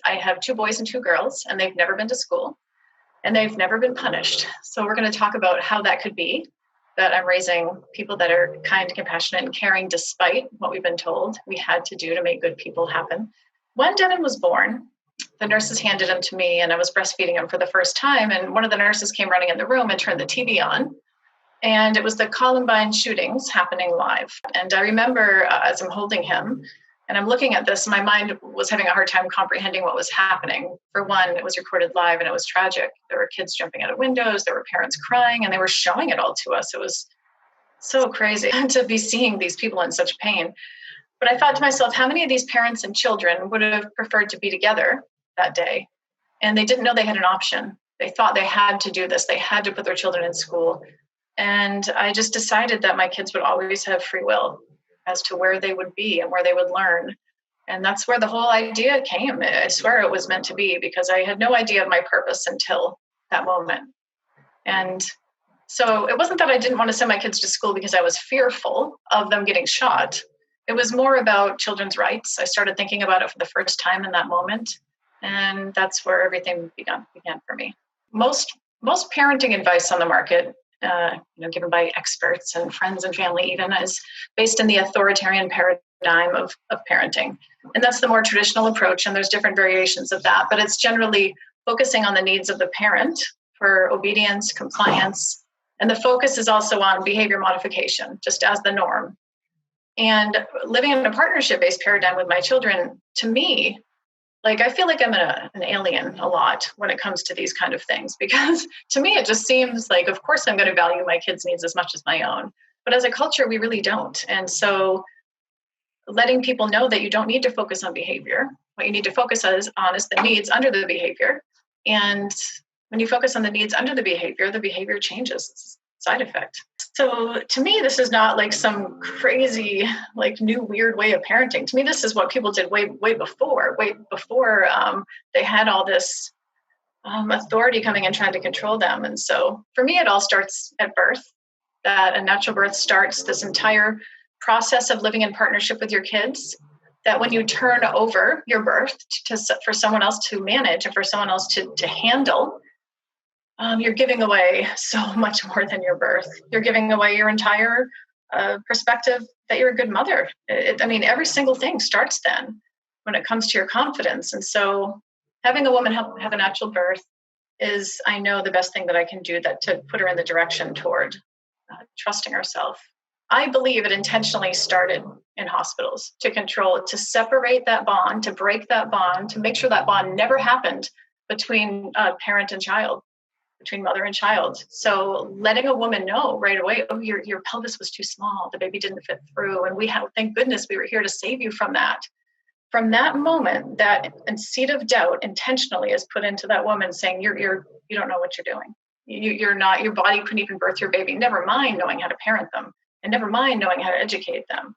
I have 2 boys and 2 girls, and they've never been to school, and they've never been punished. So we're going to talk about how that could be, that I'm raising people that are kind, compassionate, and caring despite what we've been told we had to do to make good people happen. When Devin was born, the nurses handed him to me, and I was breastfeeding him for the first time, and one of the nurses came running in the room and turned the TV on. And it was the Columbine shootings happening live. And I remember as I'm holding him and I'm looking at this, my mind was having a hard time comprehending what was happening. For one, it was recorded live and it was tragic. There were kids jumping out of windows, there were parents crying, and they were showing it all to us. It was so crazy to be seeing these people in such pain. But I thought to myself, how many of these parents and children would have preferred to be together that day? And they didn't know they had an option. They thought they had to do this. They had to put their children in school. And I just decided that my kids would always have free will as to where they would be and where they would learn. And that's where the whole idea came. I swear it was meant to be, because I had no idea of my purpose until that moment. And so it wasn't that I didn't want to send my kids to school because I was fearful of them getting shot. It was more about children's rights. I started thinking about it for the first time in that moment. And that's where everything began for me. Most parenting advice on the market, given by experts and friends and family even, is based in the authoritarian paradigm of parenting. And that's the more traditional approach, and there's different variations of that, but it's generally focusing on the needs of the parent for obedience, compliance, and the focus is also on behavior modification, just as the norm. And living in a partnership-based paradigm with my children, to me, I feel like I'm an alien a lot when it comes to these kind of things, because to me, it just seems like, of course, I'm going to value my kids' needs as much as my own. But as a culture, we really don't. And so letting people know that you don't need to focus on behavior. What you need to focus on is the needs under the behavior. And when you focus on the needs under the behavior changes. It's a side effect. So to me, this is not like some crazy, new weird way of parenting. To me, this is what people did way before they had all this authority coming and trying to control them. And so for me, it all starts at birth, that a natural birth starts this entire process of living in partnership with your kids, that when you turn over your birth for someone else to manage and for someone else to handle, you're giving away so much more than your birth. You're giving away your entire perspective that you're a good mother. Every single thing starts then when it comes to your confidence. And so having a woman have a natural birth is, I know, the best thing that I can do to put her in the direction toward trusting herself. I believe it intentionally started in hospitals to separate that bond, to break that bond, to make sure that bond never happened between parent and child, between mother and child. So letting a woman know right away, oh, your pelvis was too small, the baby didn't fit through, and thank goodness we were here to save you from that. From that moment, that seed of doubt intentionally is put into that woman, saying you don't know what you're doing. You're not, your body couldn't even birth your baby. Never mind knowing how to parent them, and never mind knowing how to educate them.